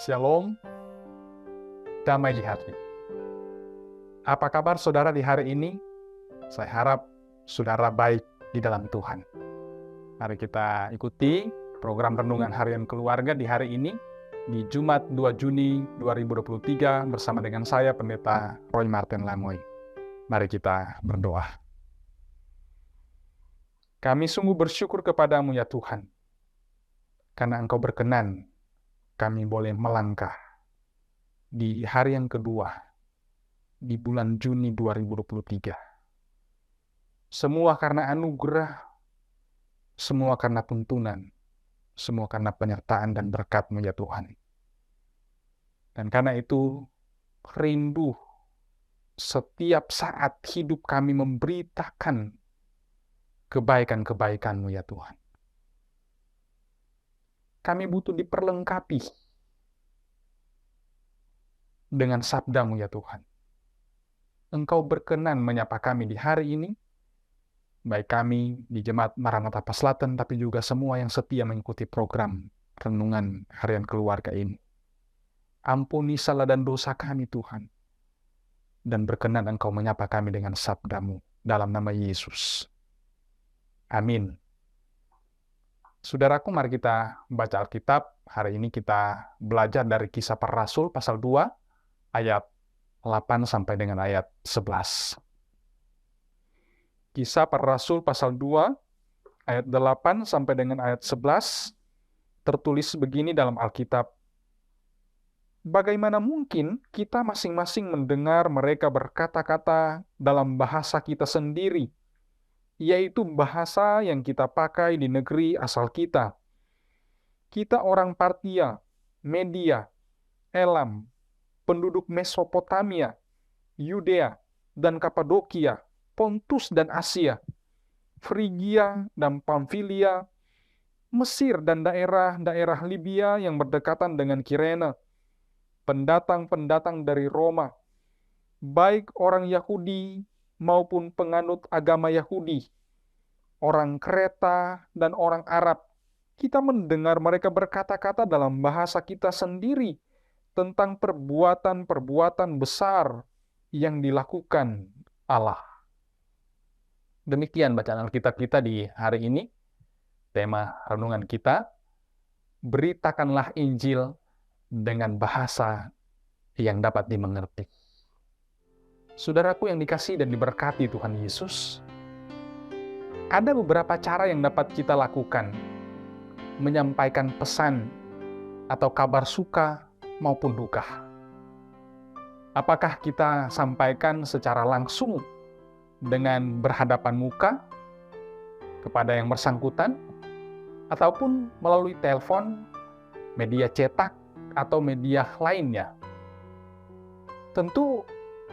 Shalom, damai di hati. Apa kabar saudara di hari ini? Saya harap saudara baik di dalam Tuhan. Mari kita ikuti program Renungan Harian Keluarga di hari ini, di Jumat 2 Juni 2023 bersama dengan saya, Pendeta Roy Martin Lamoy. Mari kita berdoa. Kami sungguh bersyukur kepadamu ya Tuhan, karena Engkau berkenan kami boleh melangkah di hari yang kedua di bulan Juni 2023. Semua karena anugerah, semua karena tuntunan, semua karena penyertaan dan berkat-Mu ya Tuhan. Dan karena itu, rindu setiap saat hidup kami memberitakan kebaikan-kebaikan-Mu ya Tuhan. Kami butuh diperlengkapi dengan sabda-Mu ya Tuhan. Engkau berkenan menyapa kami di hari ini, baik kami di Jemaat Maranatha Paslaten, tapi juga semua yang setia mengikuti program Renungan Harian Keluarga ini. Ampuni salah dan dosa kami Tuhan, dan berkenan Engkau menyapa kami dengan sabda-Mu dalam nama Yesus. Amin. Saudaraku, mari kita baca Alkitab. Hari ini kita belajar dari Kisah Para Rasul pasal 2 ayat 8 sampai dengan ayat 11. Kisah Para Rasul pasal 2 ayat 8 sampai dengan ayat 11 tertulis begini dalam Alkitab. Bagaimana mungkin kita masing-masing mendengar mereka berkata-kata dalam bahasa kita sendiri, yaitu bahasa yang kita pakai di negeri asal kita. Kita orang Partia, Media, Elam, penduduk Mesopotamia, Yudea, dan Kapadokia, Pontus dan Asia, Frigia dan Pamfilia, Mesir dan daerah-daerah Libya yang berdekatan dengan Kirene, pendatang-pendatang dari Roma, baik orang Yahudi maupun penganut agama Yahudi, orang Kreta dan orang Arab. Kita mendengar mereka berkata-kata dalam bahasa kita sendiri tentang perbuatan-perbuatan besar yang dilakukan Allah. Demikian bacaan Alkitab kita di hari ini. Tema renungan kita, beritakanlah Injil dengan bahasa yang dapat dimengerti. Saudaraku yang dikasihi dan diberkati Tuhan Yesus, ada beberapa cara yang dapat kita lakukan menyampaikan pesan atau kabar suka maupun duka. Apakah kita sampaikan secara langsung dengan berhadapan muka kepada yang bersangkutan, ataupun melalui telepon, media cetak, atau media lainnya? Tentu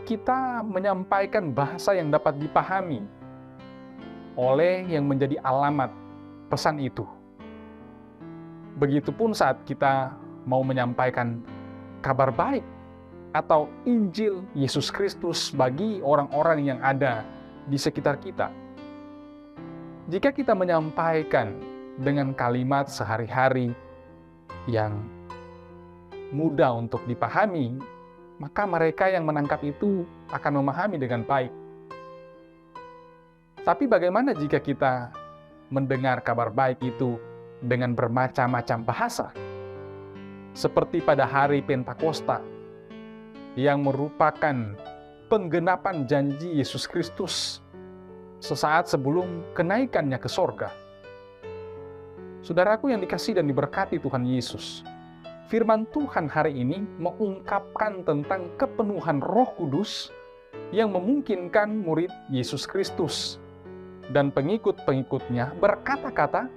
kita menyampaikan bahasa yang dapat dipahami oleh yang menjadi alamat pesan itu. Begitupun saat kita mau menyampaikan kabar baik atau Injil Yesus Kristus bagi orang-orang yang ada di sekitar kita. Jika kita menyampaikan dengan kalimat sehari-hari yang mudah untuk dipahami, maka mereka yang menangkap itu akan memahami dengan baik. Tapi bagaimana jika kita mendengar kabar baik itu dengan bermacam-macam bahasa? Seperti pada hari Pentakosta, yang merupakan penggenapan janji Yesus Kristus sesaat sebelum kenaikannya ke sorga. Saudaraku yang dikasihi dan diberkati Tuhan Yesus, firman Tuhan hari ini mengungkapkan tentang kepenuhan Roh Kudus yang memungkinkan murid Yesus Kristus dan pengikut-pengikutnya berkata-kata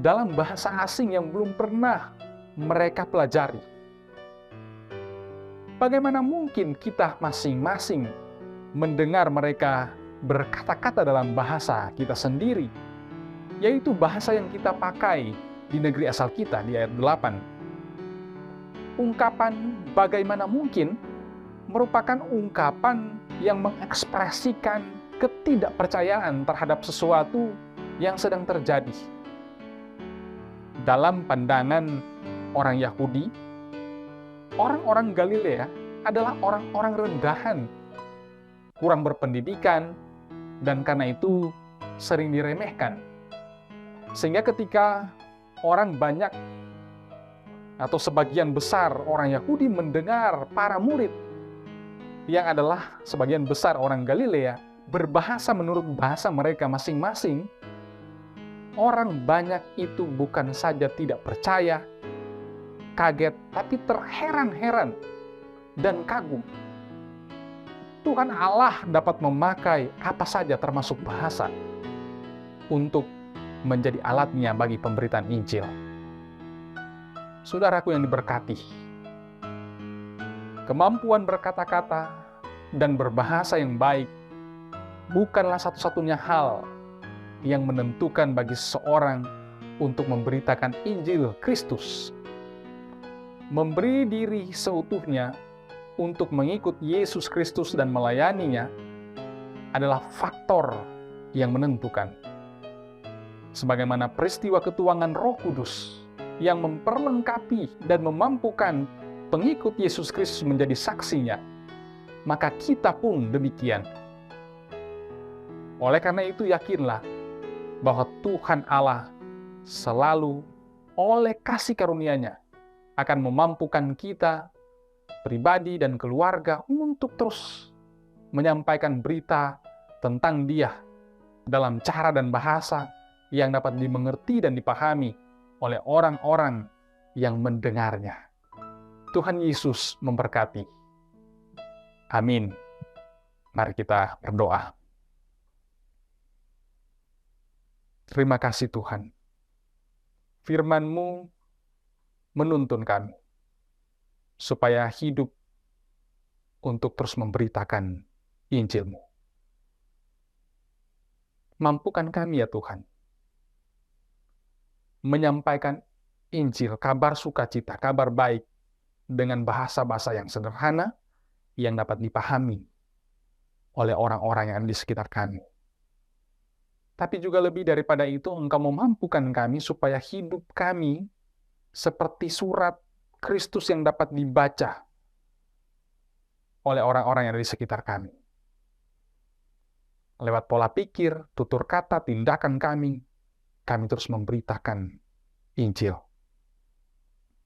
dalam bahasa asing yang belum pernah mereka pelajari. Bagaimana mungkin kita masing-masing mendengar mereka berkata-kata dalam bahasa kita sendiri, yaitu bahasa yang kita pakai di negeri asal kita, di ayat 8. Ungkapan bagaimana mungkin merupakan ungkapan yang mengekspresikan ketidakpercayaan terhadap sesuatu yang sedang terjadi. Dalam pandangan orang Yahudi, orang-orang Galilea adalah orang-orang rendahan, kurang berpendidikan, dan karena itu sering diremehkan. Sehingga ketika orang banyak atau sebagian besar orang Yahudi mendengar para murid yang adalah sebagian besar orang Galilea berbahasa menurut bahasa mereka masing-masing, orang banyak itu bukan saja tidak percaya, kaget, tapi terheran-heran dan kagum. Tuhan Allah dapat memakai apa saja termasuk bahasa untuk menjadi alatnya bagi pemberitaan Injil. Saudaraku yang diberkati, kemampuan berkata-kata dan berbahasa yang baik bukanlah satu-satunya hal yang menentukan bagi seseorang untuk memberitakan Injil Kristus. Memberi diri seutuhnya untuk mengikut Yesus Kristus dan melayaninya adalah faktor yang menentukan. Sebagaimana peristiwa ketuangan Roh Kudus yang memperlengkapi dan memampukan pengikut Yesus Kristus menjadi saksinya, maka kita pun demikian. Oleh karena itu yakinlah bahwa Tuhan Allah selalu oleh kasih karunia-Nya akan memampukan kita, pribadi dan keluarga untuk terus menyampaikan berita tentang Dia dalam cara dan bahasa yang dapat dimengerti dan dipahami oleh orang-orang yang mendengarnya. Tuhan Yesus memberkati. Amin. Mari kita berdoa. Terima kasih Tuhan. Firman-Mu menuntun kami supaya hidup untuk terus memberitakan Injil-Mu. Mampukan kami ya Tuhan, menyampaikan Injil, kabar sukacita, kabar baik, dengan bahasa-bahasa yang sederhana, yang dapat dipahami oleh orang-orang yang ada di sekitar kami. Tapi juga lebih daripada itu, Engkau memampukan kami supaya hidup kami seperti surat Kristus yang dapat dibaca oleh orang-orang yang ada di sekitar kami. Lewat pola pikir, tutur kata, tindakan kami terus memberitakan Injil.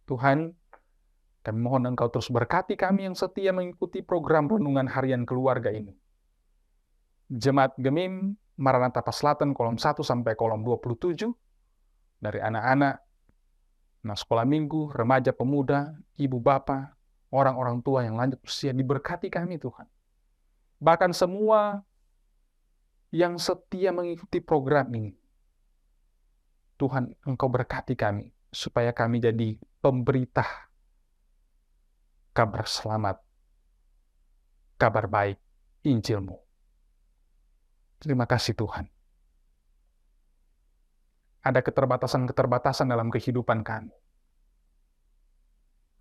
Tuhan, kami mohon Engkau terus berkati kami yang setia mengikuti program Renungan Harian Keluarga ini. Jemaat Gemim Maranatha Selatan kolom 1 sampai kolom 27, dari anak-anak, anak sekolah minggu, remaja pemuda, ibu bapa, orang-orang tua yang lanjut usia, diberkati kami Tuhan. Bahkan semua yang setia mengikuti program ini, Tuhan, Engkau berkati kami, supaya kami jadi pemberita kabar selamat, kabar baik, Injil-Mu. Terima kasih Tuhan. Ada keterbatasan-keterbatasan dalam kehidupan kami.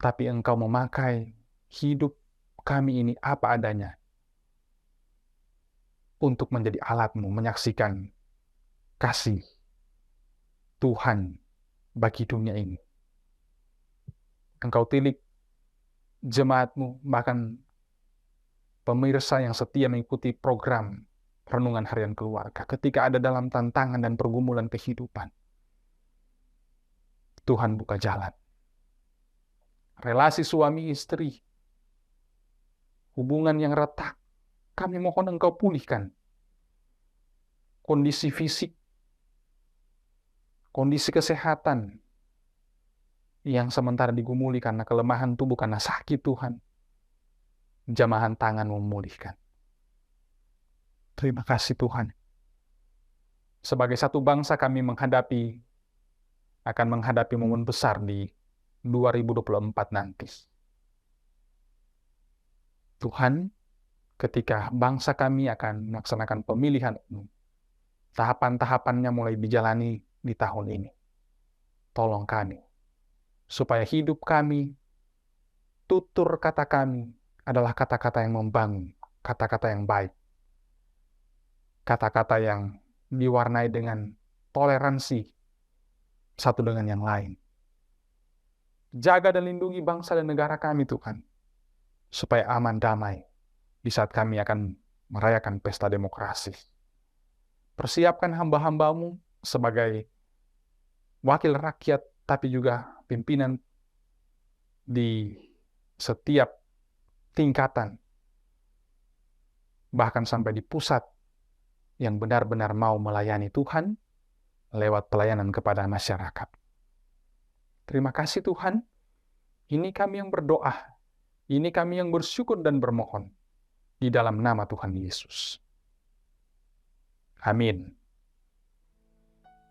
Tapi Engkau memakai hidup kami ini apa adanya untuk menjadi alat-Mu menyaksikan kasih Tuhan bagi dunia ini. Engkau tilik jemaat-Mu, bahkan pemirsa yang setia mengikuti program Renungan Harian Keluarga, ketika ada dalam tantangan dan pergumulan kehidupan. Tuhan buka jalan. Relasi suami istri, hubungan yang retak, kami mohon Engkau pulihkan. Kondisi fisik, kondisi kesehatan yang sementara digumuli karena kelemahan tubuh, karena sakit Tuhan, jamahan tangan memulihkan. Terima kasih Tuhan. Sebagai satu bangsa kami akan menghadapi momen besar di 2024 nanti. Tuhan, ketika bangsa kami akan melaksanakan pemilihan umum, tahapan-tahapannya mulai dijalani di tahun ini. Tolong kami, supaya hidup kami, tutur kata kami adalah kata-kata yang membangun, kata-kata yang baik, kata-kata yang diwarnai dengan toleransi satu dengan yang lain. Jaga dan lindungi bangsa dan negara kami Tuhan, supaya aman damai di saat kami akan merayakan pesta demokrasi. Persiapkan hamba-hambamu sebagai wakil rakyat, tapi juga pimpinan di setiap tingkatan, bahkan sampai di pusat, yang benar-benar mau melayani Tuhan lewat pelayanan kepada masyarakat. Terima kasih Tuhan, ini kami yang berdoa, ini kami yang bersyukur dan bermohon, di dalam nama Tuhan Yesus. Amin.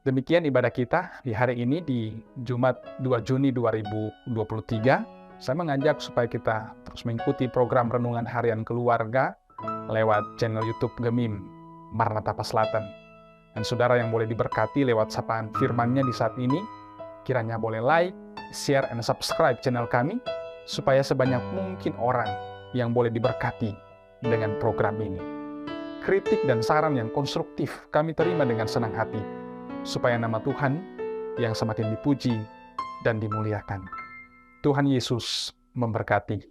Demikian ibadah kita di hari ini di Jumat 2 Juni 2023. Saya mengajak supaya kita terus mengikuti program Renungan Harian Keluarga lewat channel YouTube Gemim Maranatha Selatan. Dan saudara yang boleh diberkati lewat sapaan firman-Nya di saat ini, kiranya boleh like, share, and subscribe channel kami, supaya sebanyak mungkin orang yang boleh diberkati dengan program ini. Kritik dan saran yang konstruktif kami terima dengan senang hati, supaya nama Tuhan yang semakin dipuji dan dimuliakan. Tuhan Yesus memberkati.